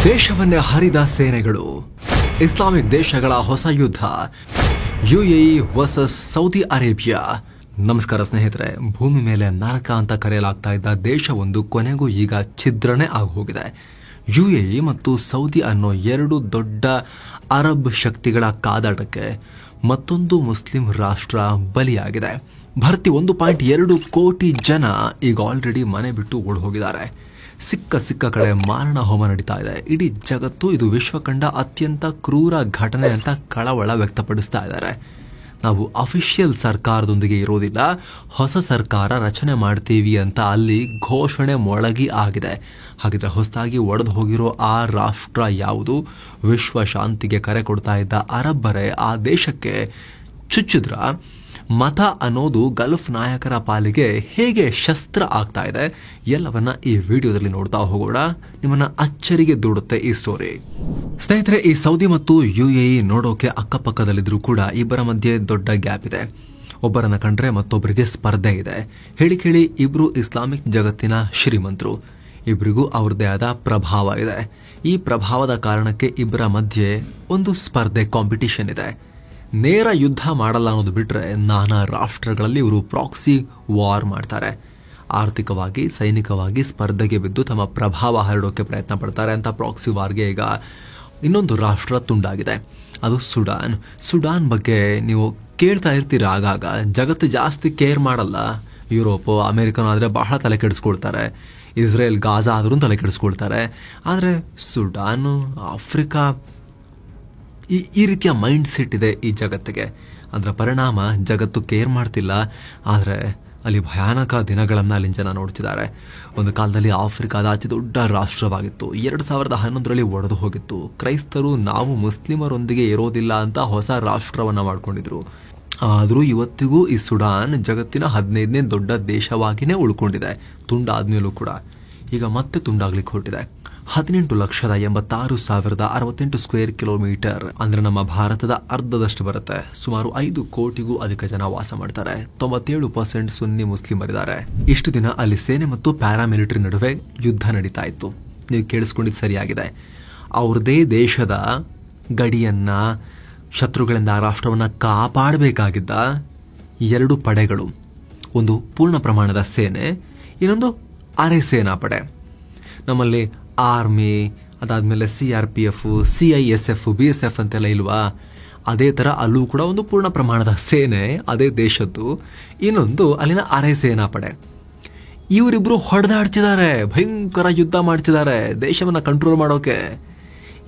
ದೇಶವನ್ನೇ ಹರಿದ ಸೇನೆಗಳು, ಇಸ್ಲಾಮಿಕ್ ದೇಶಗಳ ಹೊಸ ಯುದ್ಧ, ಯುಎಇ ವರ್ಸಸ್ ಸೌದಿ ಅರೇಬಿಯಾ. ನಮಸ್ಕಾರ ಸ್ನೇಹಿತರೆ. ಭೂಮಿ ಮೇಲೆ ನರಕ ಅಂತ ಕರೆಯಲಾಗ್ತಾ ಇದ್ದ ದೇಶವೊಂದು ಕೊನೆಗೂ ಈಗ ಛಿದ್ರನೇ ಆಗೋಗಿದೆ. ಯುಎಇ ಮತ್ತು ಸೌದಿ ಅನ್ನೋ ಎರಡು ದೊಡ್ಡ ಅರಬ್ ಶಕ್ತಿಗಳ ಕಾದಾಟಕ್ಕೆ ಮತ್ತೊಂದು ಮುಸ್ಲಿಂ ರಾಷ್ಟ್ರ ಬಲಿಯಾಗಿದೆ. ಭರ್ತಿ 1.2 ಕೋಟಿ ಜನ ಈಗ ಆಲ್ರೆಡಿ ಮನೆ ಬಿಟ್ಟು ಓಡ್ ಹೋಗಿದ್ದಾರೆ. ಸಿಕ್ಕ ಕಡೆ ಮಾರಣ ಹೋಮ ನಡೀತಾ ಇದೆ. ಇಡೀ ಜಗತ್ತು ಇದು ವಿಶ್ವ ಕಂಡ ಅತ್ಯಂತ ಕ್ರೂರ ಘಟನೆ ಅಂತ ಕಳವಳ ವ್ಯಕ್ತಪಡಿಸ್ತಾ ಇದ್ದಾರೆ. ನಾವು ಅಫಿಷಿಯಲ್ ಸರ್ಕಾರದೊಂದಿಗೆ ಇರೋದಿಲ್ಲ, ಹೊಸ ಸರ್ಕಾರ ರಚನೆ ಮಾಡ್ತೀವಿ ಅಂತ ಅಲ್ಲಿ ಘೋಷಣೆ ಮೊಳಗಿ ಆಗಿದೆ. ಹಾಗಿದ್ರೆ ಹೊಸದಾಗಿ ಒಡೆದು ಹೋಗಿರೋ ಆ ರಾಷ್ಟ್ರ ಯಾವುದು? ವಿಶ್ವ ಶಾಂತಿಗೆ ಕರೆ ಕೊಡ್ತಾ ಇದ್ದ ಅರಬ್ಬರೇ ಆ ದೇಶಕ್ಕೆ ಚುಚ್ಚಿದ್ರ? ಮತ ಅನ್ನೋದು ಗಲ್ಫ್ ನಾಯಕರ ಪಾಲಿಗೆ ಹೇಗೆ ಶಸ್ತ್ರ ಆಗ್ತಾ ಇದೆ? ಎಲ್ಲವನ್ನ ಈ ವಿಡಿಯೋದಲ್ಲಿ ನೋಡ್ತಾ ಹೋಗೋಣ. ನಿಮ್ಮನ್ನ ಅಚ್ಚರಿಗೆ ದೂಡುತ್ತೆ ಈ ಸ್ಟೋರಿ. ಸ್ನೇಹಿತರೆ, ಈ ಸೌದಿ ಮತ್ತು ಯುಎಇ ನೋಡೋಕೆ ಅಕ್ಕಪಕ್ಕದಲ್ಲಿದ್ರೂ ಕೂಡ ಇಬ್ಬರ ಮಧ್ಯೆ ದೊಡ್ಡ ಗ್ಯಾಪ್ ಇದೆ. ಒಬ್ಬರನ್ನ ಕಂಡ್ರೆ ಮತ್ತೊಬ್ಬರಿಗೆ ಸ್ಪರ್ಧೆ ಇದೆ. ಹೇಳಿ ಇಬ್ರು ಇಸ್ಲಾಮಿಕ್ ಜಗತ್ತಿನ ಶ್ರೀಮಂತರು. ಇಬ್ಬರಿಗೂ ಅವ್ರದ್ದೇ ಆದ ಪ್ರಭಾವ ಇದೆ. ಈ ಪ್ರಭಾವದ ಕಾರಣಕ್ಕೆ ಇಬ್ಬರ ಮಧ್ಯೆ ಒಂದು ಸ್ಪರ್ಧೆ, ಕಾಂಪಿಟಿಷನ್ ಇದೆ. ನೇರ ಯುದ್ಧ ಮಾಡಲ್ಲ ಅನ್ನೋದು ಬಿಟ್ರೆ ನಾನಾ ರಾಷ್ಟ್ರಗಳಲ್ಲಿ ಇವರು ಪ್ರಾಕ್ಸಿ ವಾರ್ ಮಾಡ್ತಾರೆ. ಆರ್ಥಿಕವಾಗಿ, ಸೈನಿಕವಾಗಿ ಸ್ಪರ್ಧೆಗೆ ಬಿದ್ದು ತಮ್ಮ ಪ್ರಭಾವ ಹರಡೋಕೆ ಪ್ರಯತ್ನ ಪಡ್ತಾರೆ. ಅಂತ ಪ್ರಾಕ್ಸಿ ವಾರ್ಗೆ ಈಗ ಇನ್ನೊಂದು ರಾಷ್ಟ್ರ ತುಂಡಾಗಿದೆ, ಅದು ಸುಡಾನ್. ಸುಡಾನ್ ಬಗ್ಗೆ ನೀವು ಕೇಳ್ತಾ ಇರ್ತೀರ ಆಗಾಗ. ಜಗತ್ತು ಜಾಸ್ತಿ ಕೇರ್ ಮಾಡಲ್ಲ. ಯುರೋಪ್, ಅಮೆರಿಕನ್ ಆದ್ರೆ ಬಹಳ ತಲೆ ಕೆಡಿಸ್ಕೊಳ್ತಾರೆ. ಇಸ್ರೇಲ್, ಗಾಜಾ ಆದ್ರೂ ತಲೆ ಕೆಡಿಸ್ಕೊಳ್ತಾರೆ. ಆದ್ರೆ ಸುಡಾನ್, ಆಫ್ರಿಕಾ, ಈ ರೀತಿಯ ಮೈಂಡ್ ಸೆಟ್ ಇದೆ ಈ ಜಗತ್ತಿಗೆ. ಅದರ ಪರಿಣಾಮ ಜಗತ್ತು ಕೇರ್ ಮಾಡ್ತಿಲ್ಲ. ಆದರೆ ಅಲ್ಲಿ ಭಯಾನಕ ದಿನಗಳನ್ನ ಅಲ್ಲಿನ ಜನ ನೋಡ್ತಿದ್ದಾರೆ. ಒಂದು ಕಾಲದಲ್ಲಿ ಆಫ್ರಿಕಾದ ಅತಿ ದೊಡ್ಡ ರಾಷ್ಟ್ರವಾಗಿತ್ತು. 2011ರಲ್ಲಿ ಒಡೆದು ಹೋಗಿತ್ತು. ಕ್ರೈಸ್ತರು ನಾವು ಮುಸ್ಲಿಮರೊಂದಿಗೆ ಇರೋದಿಲ್ಲ ಅಂತ ಹೊಸ ರಾಷ್ಟ್ರವನ್ನ ಮಾಡ್ಕೊಂಡಿದ್ರು. ಆದರೂ ಇವತ್ತಿಗೂ ಈ ಸುಡಾನ್ ಜಗತ್ತಿನ 15ನೇ ದೊಡ್ಡ ದೇಶವಾಗಿನೇ ಉಳ್ಕೊಂಡಿದೆ. ತುಂಡಾದ್ಮೇಲೂ ಕೂಡ ಈಗ ಮತ್ತೆ ತುಂಡಾಗ್ಲಿಕ್ಕೆ ಹೊರಟಿದೆ. 18,86,068 ಸ್ಕ್ವೇರ್ ಕಿಲೋಮೀಟರ್ ಅಂದ್ರೆ ನಮ್ಮ ಭಾರತದ ಅರ್ಧದಷ್ಟು ಬರುತ್ತೆ. ಸುಮಾರು 5 ಕೋಟಿಗೂ ಅಧಿಕ ಜನ ವಾಸ ಮಾಡ್ತಾರೆ. 97% ಸುನ್ನಿ ಮುಸ್ಲಿಮರಿದ್ದಾರೆ. ಇಷ್ಟು ದಿನ ಅಲ್ಲಿ ಸೇನೆ ಮತ್ತು ಪ್ಯಾರಾಮಿಲಿಟರಿ ನಡುವೆ ಯುದ್ಧ ನಡೀತಾ ಇತ್ತು. ನೀವು ಕೇಳಿಸ್ಕೊಂಡಿದ್ದು ಸರಿಯಾಗಿದೆ. ಅವ್ರದೇ ದೇಶದ ಗಡಿಯನ್ನ, ಶತ್ರುಗಳಿಂದ ಆ ರಾಷ್ಟ್ರವನ್ನ ಕಾಪಾಡಬೇಕಾಗಿದ್ದ 2 ಪಡೆಗಳು, ಒಂದು ಪೂರ್ಣ ಪ್ರಮಾಣದ ಸೇನೆ, ಇನ್ನೊಂದು ಅರೆ ಸೇನಾ ಪಡೆ. ನಮ್ಮಲ್ಲಿ ಆರ್ಮಿ, ಅದಾದ್ಮೇಲೆ CRPF, CISF, BSF ಅಂತೆಲ್ಲ ಇಲ್ವಾ? ಅದೇ ತರ ಅಲ್ಲೂ ಕೂಡ ಒಂದು ಪೂರ್ಣ ಪ್ರಮಾಣದ ಸೇನೆ ಅದೇ ದೇಶದ್ದು, ಇನ್ನೊಂದು ಅಲ್ಲಿನ ಅರೆ ಸೇನಾ ಪಡೆ. ಇವರಿಬ್ರು ಹೊಡೆದಾಡ್ತಿದ್ದಾರೆ, ಭಯಂಕರ ಯುದ್ಧ ಮಾಡ್ತಿದ್ದಾರೆ ದೇಶವನ್ನ ಕಂಟ್ರೋಲ್ ಮಾಡೋಕೆ.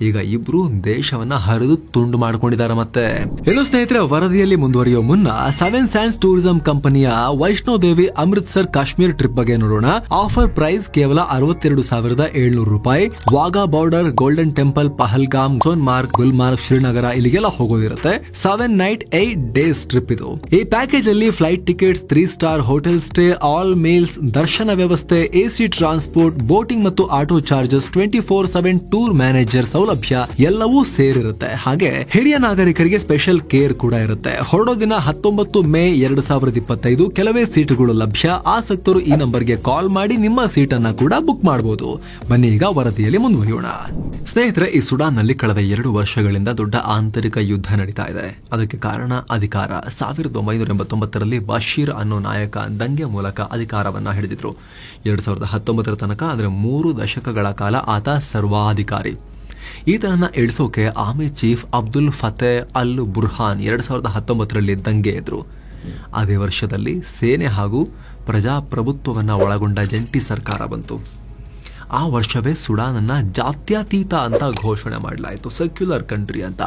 ಈಗ ಇಬ್ರು ದೇಶವನ್ನ ಹರಿದು ತುಂಡು ಮಾಡ್ಕೊಂಡಿದ್ದಾರೆ. ಮತ್ತೆ ಏನು ಸ್ನೇಹಿತರೆ, ವರದಿಯಲ್ಲಿ ಮುಂದುವರಿಯುವ ಮುನ್ನ 7 ಸ್ಯಾಂಡ್ಸ್ ಟೂರಿಸಂ ಕಂಪನಿಯ ವೈಷ್ಣೋದೇವಿ ಅಮೃತ್ಸರ್ ಕಾಶ್ಮೀರ್ ಟ್ರಿಪ್ ಬಗ್ಗೆ ನೋಡೋಣ. ಆಫರ್ ಪ್ರೈಸ್ ಕೇವಲ 62,700 ರೂಪಾಯಿ. Wagah border, golden temple, Pahalgam, Sonmarg, Gulmarg, Srinagar ಇಲ್ಲಿಗೆಲ್ಲ ಹೋಗೋದಿರುತ್ತೆ. 7 ನೈಟ್ 8 ಡೇಸ್ ಟ್ರಿಪ್ ಇದು. ಈ ಪ್ಯಾಕೇಜ್ ಅಲ್ಲಿ flight tickets, 3 star hotel stay, all meals, ದರ್ಶನ ವ್ಯವಸ್ಥೆ, AC ಟ್ರಾನ್ಸ್ಪೋರ್ಟ್, ಬೋಟಿಂಗ್ ಮತ್ತು ಆಟೋ ಚಾರ್ಜಸ್, 24/7 ಟೂರ್ ಮ್ಯಾನೇಜರ್ ಸೌಲಭ್ಯ ಎಲ್ಲವೂ ಸೇರಿರುತ್ತೆ. ಹಾಗೆ ಹಿರಿಯ ನಾಗರಿಕರಿಗೆ ಸ್ಪೆಷಲ್ ಕೇರ್ ಕೂಡ ಇರುತ್ತೆ. ಹೊರಡೋ ದಿನ 19 ಮೇ 2025. ಕೆಲವೇ ಸೀಟುಗಳು ಲಭ್ಯ. ಆಸಕ್ತರು ಈ ನಂಬರ್ಗೆ ಕಾಲ್ ಮಾಡಿ ನಿಮ್ಮ ಸೀಟನ್ನ ಕೂಡ ಬುಕ್ ಮಾಡಬಹುದು. ಬನ್ನಿ ಈಗ ವರದಿಯಲ್ಲಿ ಮುಂದುವರಿಯೋಣ. ಸ್ನೇಹಿತರೆ, ಈ ಸುಡಾನ್ ನಲ್ಲಿ ಕಳೆದ 2 ವರ್ಷಗಳಿಂದ ದೊಡ್ಡ ಆಂತರಿಕ ಯುದ್ಧ ನಡೀತಾ ಇದೆ. ಅದಕ್ಕೆ ಕಾರಣ ಅಧಿಕಾರ. 1989ರಲ್ಲಿ ಬಶೀರ್ ಅನ್ನೋ ನಾಯಕ ದಂಗೆ ಮೂಲಕ ಅಧಿಕಾರವನ್ನ ಹಿಡಿದಿದ್ರು. 2019ರ ತನಕ ಅಂದ್ರೆ 3 ದಶಕಗಳ ಕಾಲ ಆತ ಸರ್ವಾಧಿಕಾರಿ. ಈತನನ್ನ ಇಳಿಸೋಕೆ ಆರ್ಮಿ ಚೀಫ್ ಅಬ್ದುಲ್ ಫತೆ ಅಲ್ ಬುರ್ಹಾನ್ 2019ರಲ್ಲಿ ದಂಗೆ ಎದ್ರು. ಅದೇ ವರ್ಷದಲ್ಲಿ ಸೇನೆ ಹಾಗೂ ಪ್ರಜಾಪ್ರಭುತ್ವವನ್ನ ಒಳಗೊಂಡ ಜಂಟಿ ಸರ್ಕಾರ ಬಂತು. ಆ ವರ್ಷವೇ ಸುಡಾನನ್ನ ಜಾತ್ಯತೀತ ಅಂತ ಘೋಷಣೆ ಮಾಡಲಾಯಿತು, ಸೆಕ್ಯುಲರ್ ಕಂಟ್ರಿ ಅಂತ.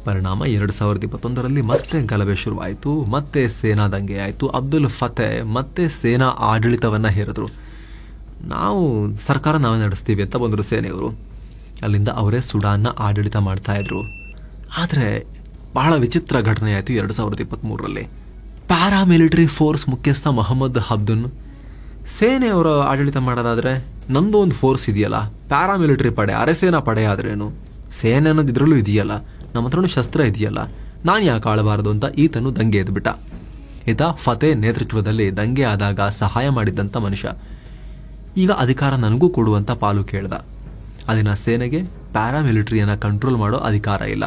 ಪರಿಣಾಮ 2021ರಲ್ಲಿ ಮತ್ತೆ ಗಲಭೆ ಶುರುವಾಯಿತು. ಮತ್ತೆ ಸೇನಾ ದಂಗೆ ಆಯಿತು. ಅಬ್ದುಲ್ ಫತೆ ಮತ್ತೆ ಸೇನಾ ಆಡಳಿತವನ್ನ ಹೇರಿದ್ರು. ನಾವು ಸರ್ಕಾರ ನಾವೇ ನಡೆಸ್ತೀವಿ ಅಂತ ಬಂದರು ಸೇನೆಯವರು. ಅಲ್ಲಿಂದ ಅವರೇ ಸುಡಾನ್ನ ಆಡಳಿತ ಮಾಡ್ತಾ ಇದ್ರು. ಆದರೆ ಬಹಳ ವಿಚಿತ್ರ ಘಟನೆ ಆಯಿತು 2023ರಲ್ಲಿ. ಪ್ಯಾರಾಮಿಲಿಟರಿ ಫೋರ್ಸ್ ಮುಖ್ಯಸ್ಥ ಮೊಹಮ್ಮದ್ ಹಬ್ದುನ್ ಸೇನೆಯವರ ಆಡಳಿತ ಮಾಡೋದಾದ್ರೆ ನಂದು ಒಂದು ಫೋರ್ಸ್ ಇದೆಯಲ್ಲ, ಪ್ಯಾರಾಮಿಲಿಟರಿ ಪಡೆ, ಅರೆಸೇನಾ ಪಡೆ ಆದ್ರೇನು, ಸೇನೆ ಅನ್ನೋದು ಇದ್ರಲ್ಲೂ ಇದೆಯಲ್ಲ, ನಮ್ಮ ಹತ್ರನೂ ಶಸ್ತ್ರ ಇದೆಯಲ್ಲ, ನಾನು ಯಾಕೆ ಆಳಬಾರದು ಅಂತ ಈತನು ದಂಗೆ ಎದ್ಬಿಟ್ಟ. ಈತ ಫತೆ ನೇತೃತ್ವದಲ್ಲಿ ದಂಗೆ ಆದಾಗ ಸಹಾಯ ಮಾಡಿದ್ದಂಥ ಮನುಷ್ಯ. ಈಗ ಅಧಿಕಾರ ನನಗೂ ಕೊಡುವಂತ ಪಾಲು ಕೇಳ್ದ. ಅಲ್ಲಿನ ಸೇನೆಗೆ ಪ್ಯಾರಾಮಿಲಿಟರಿಯನ್ನ ಕಂಟ್ರೋಲ್ ಮಾಡೋ ಅಧಿಕಾರ ಇಲ್ಲ.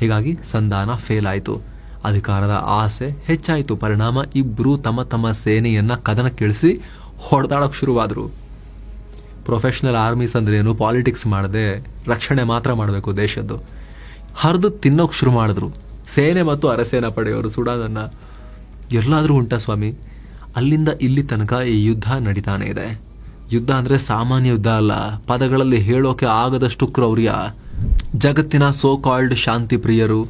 ಹೀಗಾಗಿ ಸಂಧಾನ ಫೇಲ್ ಆಯಿತು. ಅಧಿಕಾರದ ಆಸೆ ಹೆಚ್ಚಾಯಿತು. ಪರಿಣಾಮ ಇಬ್ರು ತಮ್ಮ ತಮ್ಮ ಸೇನೆಯನ್ನ ಕದನಕ್ಕಿಳಿಸಿ ಹೊಡೆದಾಡೋಕೆ ಶುರುವಾದ್ರು. ಪ್ರೊಫೆಷನಲ್ ಆರ್ಮೀಸ್ ಅಂದ್ರೆ ಏನು, ಪಾಲಿಟಿಕ್ಸ್ ಮಾಡದೆ ರಕ್ಷಣೆ ಮಾತ್ರ ಮಾಡಬೇಕು ದೇಶದ್ದು. ಹರಿದು ತಿನ್ನೋಕೆ ಶುರು ಮಾಡಿದ್ರು ಸೇನೆ ಮತ್ತು ಅರೆಸೇನಾ ಪಡೆಯವರು ಸುಡಾನನ್ನ. ಎಲ್ಲಾದ್ರೂ ಉಂಟಾ ಸ್ವಾಮಿ? ಅಲ್ಲಿಂದ ಇಲ್ಲಿ ತನಕ ಈ ಯುದ್ಧ ನಡೀತಾನೆ ಇದೆ. ಯುದ್ಧ ಅಂದ್ರೆ ಸಾಮಾನ್ಯ ಯುದ್ಧ ಅಲ್ಲ, ಪದಗಳಲ್ಲಿ ಹೇಳೋಕೆ ಆಗದಷ್ಟು ಕ್ರೌರ್ಯ. ಜಗತ್ತಿನ ಸೋ ಕಾಲ್ಡ್ ಶಾಂತಿ ಪ್ರಿಯರು,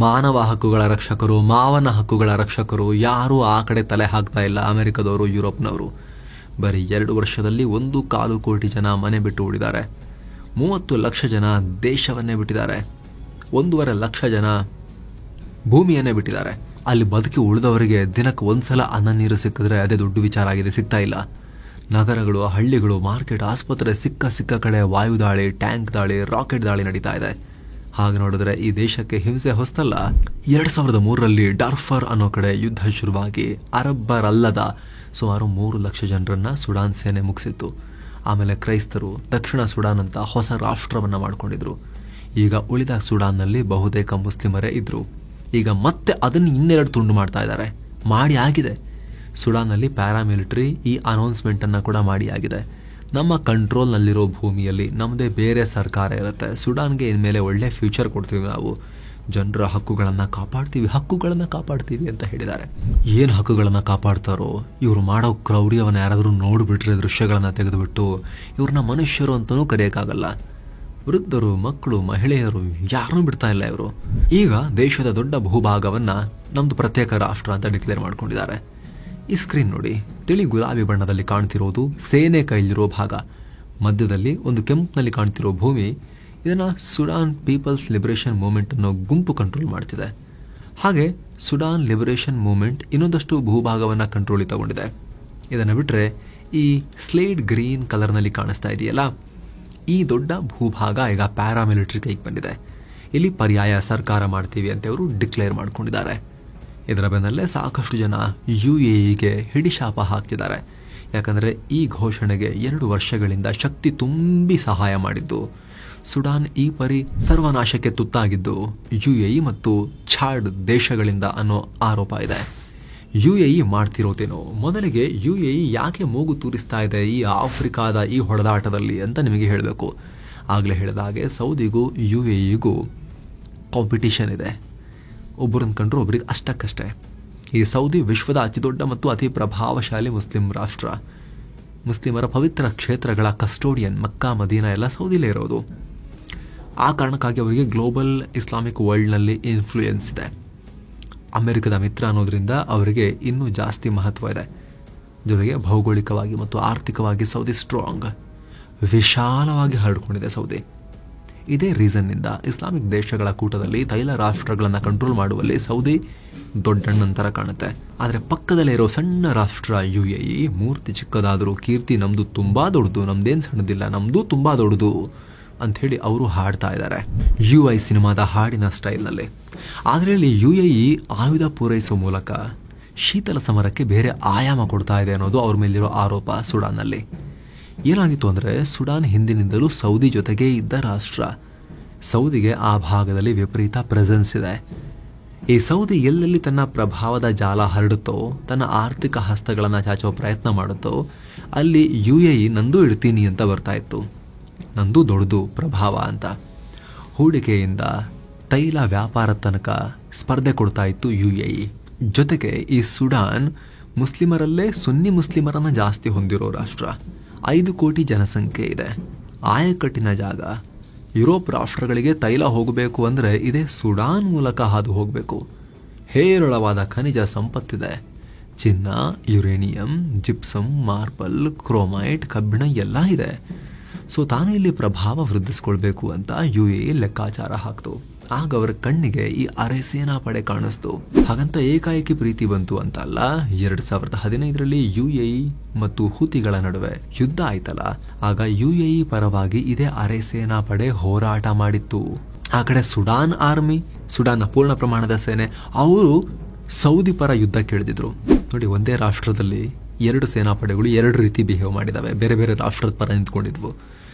ಮಾನವ ಹಕ್ಕುಗಳ ರಕ್ಷಕರು, ಮಾವನ ಹಕ್ಕುಗಳ ರಕ್ಷಕರು ಯಾರೂ ಆ ಕಡೆ ತಲೆ ಹಾಕ್ತಾ ಇಲ್ಲ. ಅಮೆರಿಕದವರು, ಯುರೋಪ್ನವರು. ಬರೀ 2 ವರ್ಷದಲ್ಲಿ 1.25 ಕೋಟಿ ಜನ ಮನೆ ಬಿಟ್ಟು ಉಳಿದ್ದಾರೆ. 30 ಲಕ್ಷ ಜನ ದೇಶವನ್ನೇ ಬಿಟ್ಟಿದ್ದಾರೆ. 1.5 ಲಕ್ಷ ಜನ ಭೂಮಿಯನ್ನೇ ಬಿಟ್ಟಿದ್ದಾರೆ. ಅಲ್ಲಿ ಬದುಕಿ ಉಳಿದವರಿಗೆ ದಿನಕ್ಕೆ ಒಂದ್ಸಲ ಅನ್ನ ನೀರು ಸಿಕ್ಕಿದ್ರೆ ಅದೇ ದೊಡ್ಡ ವಿಚಾರ ಆಗಿದೆ, ಸಿಗ್ತಾ ಇಲ್ಲ. ನಗರಗಳು, ಹಳ್ಳಿಗಳು, ಮಾರ್ಕೆಟ್, ಆಸ್ಪತ್ರೆ, ಸಿಕ್ಕ ಕಡೆ ವಾಯು ದಾಳಿ, ಟ್ಯಾಂಕ್ ದಾಳಿ, ರಾಕೆಟ್ ದಾಳಿ ನಡೀತಾ ಇದೆ. ಹಾಗೆ ನೋಡಿದ್ರೆ ಈ ದೇಶಕ್ಕೆ ಹಿಂಸೆ ಹೊಸ್ತಲ್ಲ. 2003ರಲ್ಲಿ ಡಾರ್ಫರ್ ಅನ್ನೋ ಕಡೆ ಯುದ್ಧ ಶುರುವಾಗಿ ಅರಬ್ಬರಲ್ಲದ ಸುಮಾರು 3 ಲಕ್ಷ ಜನರನ್ನ ಸುಡಾನ್ ಸೇನೆ ಮುಗಿಸಿತ್ತು. ಆಮೇಲೆ ಕ್ರೈಸ್ತರು ದಕ್ಷಿಣ ಸುಡಾನ್ ಅಂತ ಹೊಸ ರಾಷ್ಟ್ರವನ್ನ ಮಾಡ್ಕೊಂಡಿದ್ರು. ಈಗ ಉಳಿದ ಸುಡಾನ್ನಲ್ಲಿ ಬಹುತೇಕ ಮುಸ್ಲಿಮರೇ ಇದ್ರು. ಈಗ ಮತ್ತೆ ಅದನ್ನು 2 ತುಂಡು ಮಾಡ್ತಾ ಇದ್ದಾರೆ. ಮಾಡಿ ಆಗಿದೆ. ಸುಡಾನ್ನಲ್ಲಿ ಪ್ಯಾರಾಮಿಲಿಟರಿ ಈ ಅನೌನ್ಸ್ಮೆಂಟ್ ಅನ್ನ ಕೂಡ ಮಾಡಿ ಆಗಿದೆ. ನಮ್ಮ ಕಂಟ್ರೋಲ್ನಲ್ಲಿರೋ ಭೂಮಿಯಲ್ಲಿ ನಮ್ಮದೇ ಬೇರೆ ಸರ್ಕಾರ ಇರುತ್ತೆ. ಸುಡಾನ್ಗೆ ಇನ್ಮೇಲೆ ಒಳ್ಳೆ ಫ್ಯೂಚರ್ ಕೊಡ್ತೀವಿ, ನಾವು ಜನರ ಹಕ್ಕುಗಳನ್ನು ಕಾಪಾಡ್ತೀವಿ ಅಂತ ಹೇಳಿದ್ದಾರೆ. ಏನು ಹಕ್ಕುಗಳನ್ನು ಕಾಪಾಡ್ತಾರೋ, ಇವರು ಮಾಡೋ ಕ್ರೌರ್ಯವನ್ನು ಯಾರಾದರೂ ನೋಡಿಬಿಟ್ರೆ ದೃಶ್ಯಗಳನ್ನು ತೆಗೆದುಬಿಟ್ಟು ಇವ್ರನ್ನ ಮನುಷ್ಯರು ಅಂತಲೂ ಕರೆಯೋಕ್ಕಾಗಲ್ಲ. ವೃದ್ಧರು, ಮಕ್ಕಳು, ಮಹಿಳೆಯರು ಯಾರನ್ನೂ ಬಿಡ್ತಾ ಇಲ್ಲ ಇವರು. ಈಗ ದೇಶದ ದೊಡ್ಡ ಭೂಭಾಗವನ್ನ ನಮ್ದು ಪ್ರತ್ಯೇಕ ರಾಷ್ಟ್ರ ಅಂತ ಡಿಕ್ಲೇರ್ ಮಾಡ್ಕೊಂಡಿದ್ದಾರೆ. ಈ ಸ್ಕ್ರೀನ್ ನೋಡಿ, ತಿಳಿ ಗುಲಾಬಿ ಬಣ್ಣದಲ್ಲಿ ಕಾಣ್ತಿರೋದು ಸೇನೆ ಕೈಲಿರೋ ಭಾಗ. ಮಧ್ಯದಲ್ಲಿ ಒಂದು ಕೆಂಪಿನಲ್ಲಿ ಕಾಣ್ತಿರೋ ಭೂಮಿ, ಇದನ್ನ ಸುಡಾನ್ ಪೀಪಲ್ಸ್ ಲಿಬರೇಷನ್ ಮೂವ್ಮೆಂಟ್ ಅನ್ನೋ ಗುಂಪು ಕಂಟ್ರೋಲ್ ಮಾಡ್ತಿದೆ. ಹಾಗೆ ಸುಡಾನ್ ಲಿಬರೇಷನ್ ಮೂವ್ಮೆಂಟ್ ಇನ್ನೊಂದಷ್ಟು ಭೂಭಾಗವನ್ನ ಕಂಟ್ರೋಲ್ ತಗೊಂಡಿದೆ. ಇದನ್ನ ಬಿಟ್ರೆ ಈ ಸ್ಲೇಡ್ ಗ್ರೀನ್ ಕಲರ್ನಲ್ಲಿ ಕಾಣಿಸ್ತಾ ಇದೆಯಲ್ಲ, ಈ ದೊಡ್ಡ ಭೂಭಾಗ ಈಗ ಪ್ಯಾರಾಮಿಲಿಟರಿ ಕೈಗೆ ಬಂದಿದೆ. ಇಲ್ಲಿ ಪರ್ಯಾಯ ಸರ್ಕಾರ ಮಾಡ್ತೀವಿ ಅಂತ ಅವರು ಡಿಕ್ಲೇರ್ ಮಾಡ್ಕೊಂಡಿದ್ದಾರೆ. ಇದರ ಬೆನ್ನಲ್ಲೇ ಸಾಕಷ್ಟು ಜನ UAEಗೆ ಹಿಡಿಶಾಪ ಹಾಕ್ತಿದ್ದಾರೆ. ಯಾಕಂದ್ರೆ ಈ ಘೋಷಣೆಗೆ 2 ವರ್ಷಗಳಿಂದ ಶಕ್ತಿ ತುಂಬಿ ಸಹಾಯ ಮಾಡಿದ್ದು, ಸುಡಾನ್ ಈ ಪರಿ ಸರ್ವನಾಶಕ್ಕೆ ತುತ್ತಾಗಿದ್ದು UAE ಮತ್ತು ಛಾಡ್ ದೇಶಗಳಿಂದ ಅನ್ನೋ ಆರೋಪ ಇದೆ. UAE ಮಾಡ್ತಿರೋತೇನೋ. ಮೊದಲಿಗೆ UAE ಯಾಕೆ ಮೂಗು ತೂರಿಸ್ತಾ ಇದೆ ಈ ಆಫ್ರಿಕಾದ ಈ ಹೊಡೆದಾಟದಲ್ಲಿ ಅಂತ ನಿಮಗೆ ಹೇಳಬೇಕು. ಆಗಲೇ ಹೇಳಿದ ಹಾಗೆ ಸೌದಿಗೂ UAEಗೂ ಕಾಂಪಿಟಿಷನ್ ಇದೆ. ಒಬ್ಬರನ್ನ ಕಂಡ್ರೆ ಒಬ್ಬರಿಗೆ ಅಷ್ಟಕ್ಕಷ್ಟೇ. ಈ ಸೌದಿ ವಿಶ್ವದ ಅತಿದೊಡ್ಡ ಮತ್ತು ಅತಿ ಪ್ರಭಾವಶಾಲಿ ಮುಸ್ಲಿಂ ರಾಷ್ಟ್ರ. ಮುಸ್ಲಿಮರ ಪವಿತ್ರ ಕ್ಷೇತ್ರಗಳ ಕಸ್ಟೋಡಿಯನ್ ಮಕ್ಕಾ, ಮದೀನಾ ಎಲ್ಲ ಸೌದಿಲೇ ಇರೋದು. ಆ ಕಾರಣಕ್ಕಾಗಿ ಅವರಿಗೆ ಗ್ಲೋಬಲ್ ಇಸ್ಲಾಮಿಕ್ ವರ್ಲ್ಡ್ನಲ್ಲಿ ಇನ್ಫ್ಲೂಯೆನ್ಸ್ ಇದೆ. ಅಮೆರಿಕದ ಮಿತ್ರ ಅನ್ನೋದ್ರಿಂದ ಅವರಿಗೆ ಇನ್ನೂ ಜಾಸ್ತಿ ಮಹತ್ವ ಇದೆ. ಜೊತೆಗೆ ಭೌಗೋಳಿಕವಾಗಿ ಮತ್ತು ಆರ್ಥಿಕವಾಗಿ ಸೌದಿ ಸ್ಟ್ರಾಂಗ್, ವಿಶಾಲವಾಗಿ ಹರಡಿಕೊಂಡಿದೆ ಸೌದಿ. ಇದೇ ರೀಸನ್ನಿಂದ ಇಸ್ಲಾಮಿಕ್ ದೇಶಗಳ ಕೂಟದಲ್ಲಿ ತೈಲ ರಾಷ್ಟ್ರಗಳನ್ನು ಕಂಟ್ರೋಲ್ ಮಾಡುವಲ್ಲಿ ಸೌದಿ ದೊಡ್ಡಣ್ಣಂತರ ಕಾಣುತ್ತೆ. ಆದರೆ ಪಕ್ಕದಲ್ಲೇ ಇರೋ ಸಣ್ಣ ರಾಷ್ಟ್ರ UAE ಮೂರ್ತಿ ಚಿಕ್ಕದಾದರೂ ಕೀರ್ತಿ ನಮ್ದು ತುಂಬಾ ದೊಡ್ಡದು, ನಮ್ದೇನು ಸಣ್ಣದಿಲ್ಲ, ನಮ್ದು ತುಂಬಾ ದೊಡ್ಡದು ಅಂಥೇಳಿ ಅವರು ಹಾಡ್ತಾ ಇದ್ದಾರೆ UI ಸಿನಿಮಾದ ಹಾಡಿನ ಸ್ಟೈಲ್ನಲ್ಲಿ. ಆದರೆ ಇಲ್ಲಿ UAE ಆಯುಧ ಪೂರೈಸುವ ಮೂಲಕ ಶೀತಲ ಸಮರಕ್ಕೆ ಬೇರೆ ಆಯಾಮ ಕೊಡ್ತಾ ಇದೆ ಅನ್ನೋದು ಅವ್ರ ಮೇಲಿರೋ ಆರೋಪ ಸುಡಾನ್ನಲ್ಲಿ. ಏನಾಗಿತ್ತು ಅಂದರೆ, ಸುಡಾನ್ ಹಿಂದಿನಿಂದಲೂ ಸೌದಿ ಜೊತೆಗೇ ಇದ್ದ ರಾಷ್ಟ್ರ. ಸೌದಿಗೆ ಆ ಭಾಗದಲ್ಲಿ ವಿಪರೀತ ಪ್ರೆಸೆನ್ಸ್ ಇದೆ. ಈ ಸೌದಿ ಎಲ್ಲೆಲ್ಲಿ ತನ್ನ ಪ್ರಭಾವದ ಜಾಲ ಹರಡುತ್ತೋ, ತನ್ನ ಆರ್ಥಿಕ ಹಸ್ತಗಳನ್ನು ಚಾಚುವ ಪ್ರಯತ್ನ ಮಾಡುತ್ತೋ, ಅಲ್ಲಿ UAE ನಂದು ಇಡ್ತೀನಿ ಅಂತ ಬರ್ತಾ ಇತ್ತು. ನಂದು ದೊಡ್ಡದು ಪ್ರಭಾವ ಅಂತ. ಹೂಡಿಕೆಯಿಂದ ತೈಲ ವ್ಯಾಪಾರ ತನಕ ಸ್ಪರ್ಧೆ ಕೊಡ್ತಾ ಇತ್ತು UAE. ಜೊತೆಗೆ ಈ ಸುಡಾನ್ ಮುಸ್ಲಿಮರಲ್ಲೇ ಸುನ್ನಿ ಮುಸ್ಲಿಮರನ್ನ ಜಾಸ್ತಿ ಹೊಂದಿರೋ ರಾಷ್ಟ್ರ. 5 ಕೋಟಿ ಜನಸಂಖ್ಯೆ ಇದೆ. ಆಯಕಟ್ಟಿನ ಜಾಗ. ಯುರೋಪ್ ರಾಷ್ಟ್ರಗಳಿಗೆ ತೈಲ ಹೋಗಬೇಕು ಅಂದರೆ ಇದೇ ಸುಡಾನ್ ಮೂಲಕ ಹಾದು ಹೋಗಬೇಕು. ಹೇರಳವಾದ ಖನಿಜ ಸಂಪತ್ತಿದೆ. ಚಿನ್ನ, ಯುರೇನಿಯಂ, ಜಿಪ್ಸಮ್, ಮಾರ್ಬಲ್, ಕ್ರೋಮೈಟ್, ಕಬ್ಬಿಣ ಎಲ್ಲ ಇದೆ. ಸೊ ತಾನು ಇಲ್ಲಿ ಪ್ರಭಾವ ವೃದ್ಧಿಸ್ಕೊಳ್ಬೇಕು ಅಂತ UAE ಲೆಕ್ಕಾಚಾರ ಹಾಕ್ತು. ಆಗ ಅವರ ಕಣ್ಣಿಗೆ ಈ ಅರೆ ಸೇನಾ ಪಡೆ ಕಾಣಿಸ್ತು. ಹಾಗಂತ ಏಕಾಏಕಿ ಪ್ರೀತಿ ಬಂತು ಅಂತ ಅಲ್ಲ. 2015ರಲ್ಲಿ UAE ಮತ್ತು ಹುತಿಗಳ ನಡುವೆ ಯುದ್ಧ ಆಯ್ತಲ್ಲ, ಆಗ UAE ಪರವಾಗಿ ಇದೇ ಅರೆ ಸೇನಾ ಪಡೆ ಹೋರಾಟ ಮಾಡಿತ್ತು. ಆ ಕಡೆ ಸುಡಾನ್ ಆರ್ಮಿ, ಸುಡಾನ್ನ ಪೂರ್ಣ ಪ್ರಮಾಣದ ಸೇನೆ, ಅವರು ಸೌದಿ ಪರ ಯುದ್ಧ ಕೇಳಿದ್ರು. ನೋಡಿ, ಒಂದೇ ರಾಷ್ಟ್ರದಲ್ಲಿ 2 ಸೇನಾ ಪಡೆಗಳು 2 ರೀತಿ ಬಿಹೇವ್ ಮಾಡಿದಾವೆ. ಬೇರೆ ಬೇರೆ ರಾಷ್ಟ್ರದ ಪರ ನಿಂತ್ಕೊಂಡಿದ್ವು.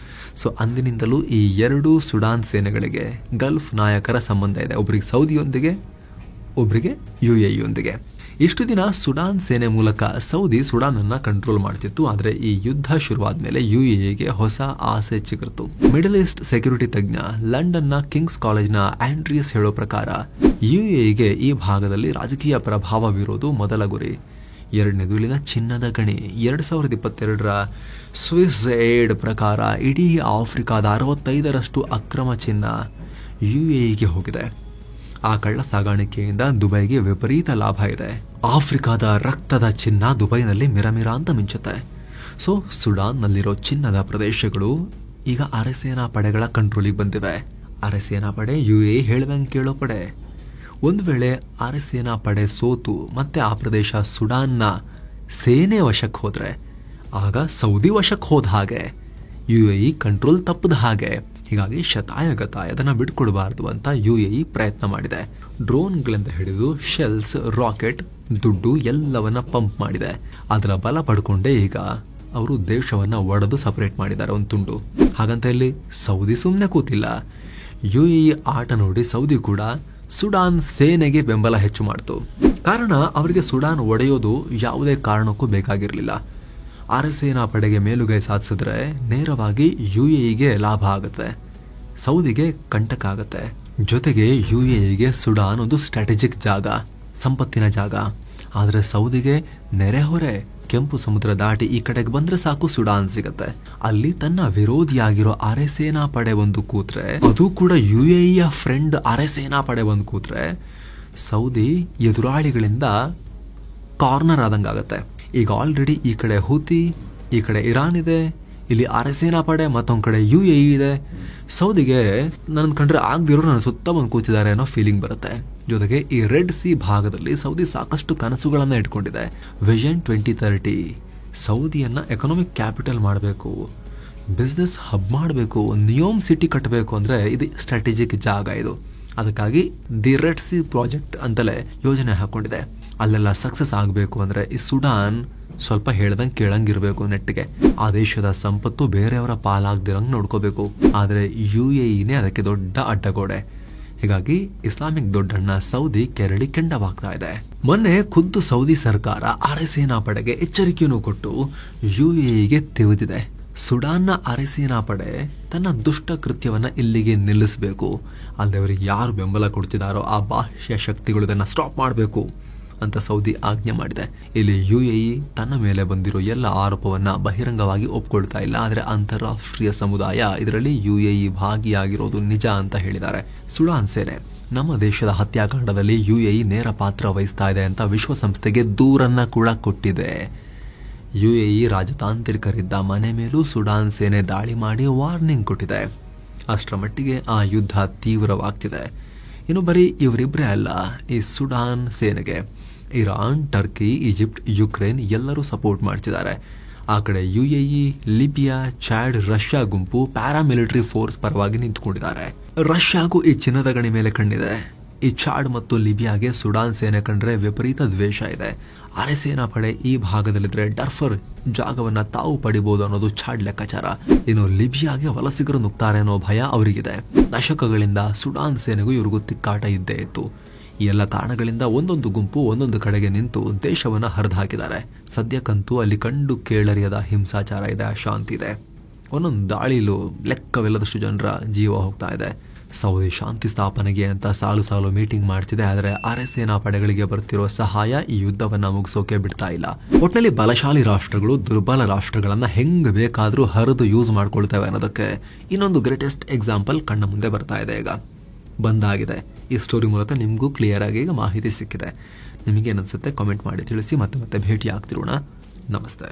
ಸೊ ಅಂದಿನಿಂದಲೂ ಈ ಎರಡೂ ಸುಡಾನ್ ಸೇನೆಗಳಿಗೆ ಗಲ್ಫ್ ನಾಯಕರ ಸಂಬಂಧ ಇದೆ. ಒಬ್ಬರಿಗೆ ಸೌದಿಯೊಂದಿಗೆ, ಒಬ್ಬರಿಗೆ UAE. ಇಷ್ಟು ದಿನ ಸುಡಾನ್ ಸೇನೆ ಮೂಲಕ ಸೌದಿ ಸುಡಾನ್ ಅನ್ನ ಕಂಟ್ರೋಲ್ ಮಾಡ್ತಿತ್ತು. ಆದರೆ ಈ ಯುದ್ಧ ಶುರುವಾದ ಮೇಲೆ UAEಗೆ ಹೊಸ ಆಸೆ ಚಿಗುರ್ತು. ಮಿಡಲ್ ಈಸ್ಟ್ ಸೆಕ್ಯೂರಿಟಿ ತಜ್ಞ ಲಂಡನ್ನ ಕಿಂಗ್ಸ್ ಕಾಲೇಜ್ನ ಆಂಡ್ರಿಯಸ್ ಹೇಳೋ ಪ್ರಕಾರ UAEಗೆ ಈ ಭಾಗದಲ್ಲಿ ರಾಜಕೀಯ ಪ್ರಭಾವವಿರೋದು ಮೊದಲ ಗುರಿ. ಎರಡನೇದು ಇಲ್ಲಿನ ಚಿನ್ನದ ಗಣಿ. 2022ರ ಸ್ವಿಸ್ ಏಡ್ ಪ್ರಕಾರ ಇಡೀ ಆಫ್ರಿಕಾದ 65% ಅಕ್ರಮ ಚಿನ್ನ UAEಗೆ ಹೋಗಿದೆ. ಆ ಕಳ್ಳ ಸಾಗಾಣಿಕೆಯಿಂದ ದುಬೈಗೆ ವಿಪರೀತ ಲಾಭ ಇದೆ. ಆಫ್ರಿಕಾದ ರಕ್ತದ ಚಿನ್ನ ದುಬೈನಲ್ಲಿ ಮಿರಮಿರ ಅಂತ ಮಿಂಚುತ್ತೆ. ಸೊ ಸುಡಾನ್ನಲ್ಲಿರೋ ಚಿನ್ನದ ಪ್ರದೇಶಗಳು ಈಗ ಅರೆಸೇನಾ ಪಡೆಗಳ ಕಂಟ್ರೋಲಿಗೆ ಬಂದಿವೆ. ಅರೆಸೇನಾ ಪಡೆ UAE ಹೇಳ್ದಂಗೆ ಕೇಳೋ ಪಡೆ. ಒಂದು ವೇಳೆ ಅರೆಸೇನಾ ಪಡೆ ಸೋತು ಮತ್ತೆ ಆ ಪ್ರದೇಶ ಸುಡಾನ್ನ ಸೇನೆ ವಶಕ್ಕೆ ಹೋದ್ರೆ ಆಗ ಸೌದಿ ವಶಕ್ಕೆ ಹೋದ ಹಾಗೆ, UAE ಕಂಟ್ರೋಲ್ ತಪ್ಪದ ಹಾಗೆ. ಹೀಗಾಗಿ ಶತಾಯಗತಾಯ ಅದನ್ನ ಬಿಟ್ಕೊಡಬಾರದು ಅಂತ UAE ಪ್ರಯತ್ನ ಮಾಡಿದೆ. ಡ್ರೋನ್ಗಳಿಂದ ಹಿಡಿದು ಶೆಲ್ಸ್, ರಾಕೆಟ್, ದುಡ್ಡು ಎಲ್ಲವನ್ನ ಪಂಪ್ ಮಾಡಿದೆ. ಅದರ ಬಲ ಪಡ್ಕೊಂಡೇ ಈಗ ಅವರು ದೇಶವನ್ನ ಒಡೆದು ಸಪರೇಟ್ ಮಾಡಿದ್ದಾರೆ ಒಂದು ತುಂಡು. ಹಾಗಂತ ಇಲ್ಲಿ ಸೌದಿ ಸುಮ್ಮನೆ ಕೂತಿಲ್ಲ. UAE ಆಟ ನೋಡಿ ಸೌದಿ ಕೂಡ ಸುಡಾನ್ ಸೇನೆಗೆ ಬೆಂಬಲ ಹೆಚ್ಚು ಮಾಡಿತು. ಕಾರಣ ಅವರಿಗೆ ಸುಡಾನ್ ಒಡೆಯೋದು ಯಾವುದೇ ಕಾರಣಕ್ಕೂ ಬೇಕಾಗಿರಲಿಲ್ಲ. ಅರೆಸೇನಾ ಪಡೆಗೆ ಮೇಲುಗೈ ಸಾಧಿಸಿದ್ರೆ ನೇರವಾಗಿ UAEಗೆ ಲಾಭ ಆಗುತ್ತೆ, ಸೌದಿಗೆ ಕಂಟಕ ಆಗುತ್ತೆ. ಜೊತೆಗೆ UAEಗೆ ಸುಡಾನ್ ಒಂದು ಸ್ಟ್ರಾಟಜಿಕ್ ಜಾಗ, ಸಂಪತ್ತಿನ ಜಾಗ. ಆದ್ರೆ ಸೌದಿಗೆ ನೆರೆಹೊರೆ, ಕೆಂಪು ಸಮುದ್ರ ದಾಟಿ ಈ ಕಡೆಗೆ ಬಂದ್ರೆ ಸಾಕು ಸುಡಾನ್ ಸಿಗತ್ತೆ. ಅಲ್ಲಿ ತನ್ನ ವಿರೋಧಿಯಾಗಿರೋ ಅರೆಸೇನಾ ಪಡೆ ಒಂದು ಕೂತ್ರೆ, ಅದು ಕೂಡ UAEಯ ಫ್ರೆಂಡ್ ಅರೆಸೇನಾ ಪಡೆ ಒಂದು ಕೂತ್ರೆ ಸೌದಿ ಎದುರಾಳಿಗಳಿಂದ ಕಾರ್ನರ್ ಆದಂಗಾಗತ್ತೆ. ಈಗ ಆಲ್ರೆಡಿ ಈ ಕಡೆ ಹೂತಿ, ಈ ಕಡೆ ಇರಾನ್ ಇದೆ, ಇಲ್ಲಿ ಅರೆಸೇನಾ ಪಡೆ, ಮತ್ತೊಂದ್ ಕಡೆ UAE ಇದೆ. ಸೌದಿಗೆ ನನ್ನ ಕಂಡ್ರೆ ಆಗದಿರೋ ನನ್ನ ಸುತ್ತ ಬಂದು ಕೂತಿದ್ದಾರೆ ಅನ್ನೋ ಫೀಲಿಂಗ್ ಬರುತ್ತೆ. ಜೊತೆಗೆ ಈ ರೆಡ್ ಸಿ ಭಾಗದಲ್ಲಿ ಸೌದಿ ಸಾಕಷ್ಟು ಕನಸುಗಳನ್ನ ಇಟ್ಕೊಂಡಿದೆ. ವಿಷನ್ 2030 ಸೌದಿಯನ್ನ ಎಕನಾಮಿಕ್ ಕ್ಯಾಪಿಟಲ್ ಮಾಡಬೇಕು, ಬಿಸ್ನೆಸ್ ಹಬ್ ಮಾಡಬೇಕು, ನಿಯೋಮ್ ಸಿಟಿ ಕಟ್ಟಬೇಕು ಅಂದ್ರೆ ಇದು ಸ್ಟ್ರಾಟಜಿಕ್ ಜಾಗ. ಇದು ಅದಕ್ಕಾಗಿ ದಿ ರೆಡ್ ಸಿ ಪ್ರಾಜೆಕ್ಟ್ ಅಂತಲೇ ಯೋಜನೆ ಹಾಕೊಂಡಿದೆ. ಅಲ್ಲೆಲ್ಲ ಸಕ್ಸಸ್ ಆಗಬೇಕು ಅಂದ್ರೆ ಈ ಸುಡಾನ್ ಸ್ವಲ್ಪ ಹೇಳ್ದಂಗೆ ಕೇಳಂಗಿರ್ಬೇಕು. ನೆಟ್ಟಿಗೆ ಆ ದೇಶದ ಸಂಪತ್ತು ಬೇರೆಯವರ ಪಾಲಾಗ್ದಿರಂಗ್ ನೋಡ್ಕೋಬೇಕು. ಆದ್ರೆ UAEನೇ ಅದಕ್ಕೆ ದೊಡ್ಡ ಅಡ್ಡಗೋಡೆ. ಹೀಗಾಗಿ ಇಸ್ಲಾಮಿಕ್ ದೊಡ್ಡಣ್ಣ ಸೌದಿ ಕೆರಳಿ ಕೆಂಡವಾಗ್ತಾ ಇದೆ. ಮೊನ್ನೆ ಖುದ್ದು ಸೌದಿ ಸರ್ಕಾರ ಅರೆಸೇನಾ ಪಡೆಗೆ ಎಚ್ಚರಿಕೆಯನ್ನು ಕೊಟ್ಟು UAEಗೆ ತಿವಿದಿದೆ. ಸುಡಾನ್ನ ಅರೆಸೇನಾ ಪಡೆ ತನ್ನ ದುಷ್ಟ ಕೃತ್ಯವನ್ನ ಇಲ್ಲಿಗೆ ನಿಲ್ಲಿಸಬೇಕು, ಅಲ್ಲಿ ಅವರಿಗೆ ಯಾರು ಬೆಂಬಲ ಕೊಡ್ತಿದಾರೋ ಆ ಬಾಹ್ಯ ಶಕ್ತಿಗಳು ಇದನ್ನ ಸ್ಟಾಪ್ ಮಾಡಬೇಕು ಅಂತ ಸೌದಿ ಆಜ್ಞೆ ಮಾಡಿದೆ. ಇಲ್ಲಿ UAE ತನ್ನ ಮೇಲೆ ಬಂದಿರೋ ಎಲ್ಲ ಆರೋಪವನ್ನ ಬಹಿರಂಗವಾಗಿ ಒಪ್ಕೊಳ್ತಾ ಇಲ್ಲ. ಆದ್ರೆ ಅಂತಾರಾಷ್ಟ್ರೀಯ ಸಮುದಾಯ ಇದರಲ್ಲಿ UAE ಭಾಗಿಯಾಗಿರೋದು ನಿಜ ಅಂತ ಹೇಳಿದ್ದಾರೆ. ಸುಡಾನ್ ಸೇನೆ ನಮ್ಮ ದೇಶದ ಹತ್ಯಾಕಾಂಡದಲ್ಲಿ UAE ನೇರ ಪಾತ್ರ ವಹಿಸ್ತಾ ಇದೆ ಅಂತ ವಿಶ್ವಸಂಸ್ಥೆಗೆ ದೂರನ್ನ ಕೂಡ ಕೊಟ್ಟಿದೆ. UAE ರಾಜತಾಂತ್ರಿಕರಿದ್ದ ಮನೆ ಮೇಲೂ ಸುಡಾನ್ ಸೇನೆ ದಾಳಿ ಮಾಡಿ ವಾರ್ನಿಂಗ್ ಕೊಟ್ಟಿದೆ. ಅಷ್ಟರ ಮಟ್ಟಿಗೆ ಆ ಯುದ್ಧ ತೀವ್ರವಾಗ್ತಿದೆ. ಇನ್ನು ಬರೀ ಇವರಿಬ್ಬರೇ ಅಲ್ಲ, ಈ ಸುಡಾನ್ ಸೇನೆಗೆ ಇರಾನ್, ಟರ್ಕಿ, ಈಜಿಪ್ಟ್, ಯುಕ್ರೇನ್ ಎಲ್ಲರೂ ಸಪೋರ್ಟ್ ಮಾಡ್ತಿದ್ದಾರೆ. ಆ ಕಡೆ UAE, ಲಿಬಿಯಾ, ಚಾಡ್, ರಷ್ಯಾ ಗುಂಪು ಪ್ಯಾರಾಮಿಲಿಟರಿ ಫೋರ್ಸ್ ಪರವಾಗಿ ನಿಂತ್ಕೊಂಡಿದ್ದಾರೆ. ರಷ್ಯಾಗೂ ಈ ಚಿನ್ನದ ಗಣಿ ಮೇಲೆ ಕಣ್ಣಿದೆ. ಈ ಚಾಡ್ ಮತ್ತು ಲಿಬಿಯಾಗೆ ಸುಡಾನ್ ಸೇನೆ ಕಂಡ್ರೆ ವಿಪರೀತ ದ್ವೇಷ ಇದೆ. ಅರೆಸೇನಾ ಪಡೆ ಈ ಭಾಗದಲ್ಲಿದ್ರೆ ಡರ್ಫರ್ ಜಾಗವನ್ನ ತಾವು ಪಡಿಬಹುದು ಅನ್ನೋದು ಚಾಡ್ ಲೆಕ್ಕಾಚಾರ. ಇನ್ನು ಲಿಬಿಯಾಗೆ ವಲಸಿಗರು ನುಗ್ತಾರೆ ಅನ್ನೋ ಭಯ ಅವರಿಗಿದೆ. ದಶಕಗಳಿಂದ ಸುಡಾನ್ ಸೇನೆಗೂ ಇವ್ರಿಗೂ ತಿಕ್ಕಾಟ ಇದ್ದೇ ಇತ್ತು. ಈ ಎಲ್ಲ ಕಾರಣಗಳಿಂದ ಒಂದೊಂದು ಗುಂಪು ಒಂದೊಂದು ಕಡೆಗೆ ನಿಂತು ದೇಶವನ್ನ ಹರಿದು ಹಾಕಿದ್ದಾರೆ. ಸದ್ಯಕ್ಕಂತೂ ಅಲ್ಲಿ ಕಂಡು ಕೇಳರಿಯದ ಹಿಂಸಾಚಾರ ಇದೆ, ಅಶಾಂತಿ ಇದೆ. ಒಂದೊಂದು ದಾಳಿಲೂ ಲೆಕ್ಕವಿಲ್ಲದಷ್ಟು ಜನರ ಜೀವ ಹೋಗ್ತಾ ಇದೆ. ಸೌದಿ ಶಾಂತಿ ಸ್ಥಾಪನೆಗೆ ಅಂತ ಸಾಲು ಸಾಲು ಮೀಟಿಂಗ್ ಮಾಡ್ತಿದೆ. ಆದರೆ ಅರೆಸೇನಾ ಪಡೆಗಳಿಗೆ ಬರ್ತಿರೋ ಸಹಾಯ ಈ ಯುದ್ಧವನ್ನ ಮುಗಿಸೋಕೆ ಬಿಡ್ತಾ ಇಲ್ಲ. ಒಟ್ಟಿನಲ್ಲಿ ಬಲಶಾಲಿ ರಾಷ್ಟ್ರಗಳು ದುರ್ಬಲ ರಾಷ್ಟ್ರಗಳನ್ನ ಹೆಂಗ್ ಬೇಕಾದ್ರೂ ಹರಿದು ಯೂಸ್ ಮಾಡ್ಕೊಳ್ತೇವೆ ಅನ್ನೋದಕ್ಕೆ ಇನ್ನೊಂದು ಗ್ರೇಟೆಸ್ಟ್ ಎಕ್ಸಾಂಪಲ್ ಕಣ್ಣ ಮುಂದೆ ಬರ್ತಾ ಇದೆ. ಈಗ ಬಂದಾಗಿದೆ. ಈ ಸ್ಟೋರಿ ಮೂಲಕ ನಿಮಗೂ ಕ್ಲಿಯರ್ ಆಗಿ ಈಗ ಮಾಹಿತಿ ಸಿಕ್ಕಿದೆ. ನಿಮಗೇನನ್ಸುತ್ತೆ ಕಾಮೆಂಟ್ ಮಾಡಿ ತಿಳಿಸಿ. ಮತ್ತೆ ಭೇಟಿ ಆಗ್ತಿರೋಣ. ನಮಸ್ತೆ.